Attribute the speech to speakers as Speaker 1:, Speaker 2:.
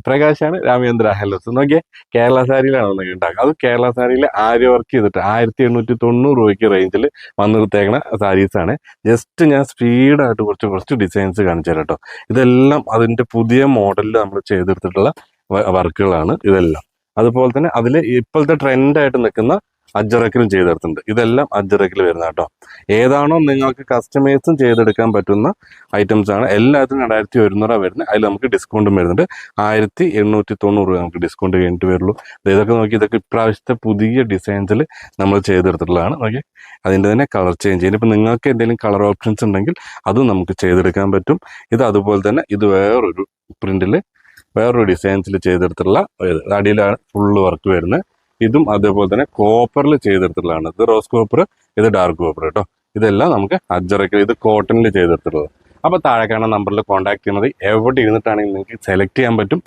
Speaker 1: പ്രകാശാണ് രാമചന്ദ്ര ഹെല്ലോസ് നോക്കിയേ. കേരള സാരിയിലാണ് ഒന്നെങ്കിൽ ഉണ്ടാക്കുക. അത് കേരള സാരിയിൽ ആര്യ വർക്ക് ചെയ്തിട്ട് 1890 റേഞ്ചിൽ വന്നെടുത്തേക്കണ സാരീസാണ്. ജസ്റ്റ് ഞാൻ സ്പീഡായിട്ട് കുറച്ച് ഡിസൈൻസ് കാണിച്ചു തരാം കേട്ടോ. ഇതെല്ലാം അതിന്റെ പുതിയ മോഡലിൽ നമ്മൾ ചെയ്തെടുത്തിട്ടുള്ള വർക്കുകളാണ് ഇതെല്ലാം. അതുപോലെ തന്നെ അതിൽ ഇപ്പോഴത്തെ ട്രെൻഡായിട്ട് നിൽക്കുന്ന അജ്രക്കിലും ചെയ്തെടുത്തിട്ടുണ്ട്. ഇതെല്ലാം അജ്രക്കിൽ വരുന്ന കേട്ടോ. ഏതാണോ നിങ്ങൾക്ക് കസ്റ്റമൈസും ചെയ്തെടുക്കാൻ പറ്റുന്ന ഐറ്റംസ് ആണ്. എല്ലാത്തിനും 2100 വരുന്നത്. അതിൽ നമുക്ക് ഡിസ്കൗണ്ടും വരുന്നുണ്ട്. 1890 നമുക്ക് ഡിസ്കൗണ്ട് കഴിഞ്ഞിട്ട് വരുള്ളൂ. ഇതൊക്കെ നോക്കി, ഇതൊക്കെ ഇപ്രാവശ്യത്തെ പുതിയ ഡിസൈൻസിൽ നമ്മൾ ചെയ്തെടുത്തിട്ടുള്ളതാണ്. നോക്കി, അതിൻ്റെ തന്നെ കളർ ചേഞ്ച് ചെയ്യുന്നത്. ഇപ്പം നിങ്ങൾക്ക് എന്തെങ്കിലും കളർ ഓപ്ഷൻസ് ഉണ്ടെങ്കിൽ അതും നമുക്ക് ചെയ്തെടുക്കാൻ പറ്റും. ഇത് അതുപോലെ തന്നെ ഇത് വേറൊരു പ്രിന്റിൽ വേറൊരു ഡിസൈൻസിൽ ചെയ്തെടുത്തിട്ടുള്ള അടിയിലാണ് ഫുള്ള് വർക്ക് വരുന്നത്. ഇതും അതേപോലെ തന്നെ കോപ്പറിൽ ചെയ്തെടുത്തിട്ടുള്ളതാണ്. ഇത് റോസ് കോപ്പർ, ഇത് ഡാർക്ക് കോപ്പർ കേട്ടോ. ഇതെല്ലാം നമുക്ക് അജ്രക്ക്, ഇത് കോട്ടണിൽ ചെയ്തെടുത്തിട്ടുള്ളത്. അപ്പോൾ താഴെ കാണുന്ന നമ്പറിൽ കോൺടാക്ട് ചെയ്യുന്നത് എവിടെ ഇരുന്നിട്ടാണെങ്കിൽ നിങ്ങൾക്ക് സെലക്ട് ചെയ്യാൻ പറ്റും.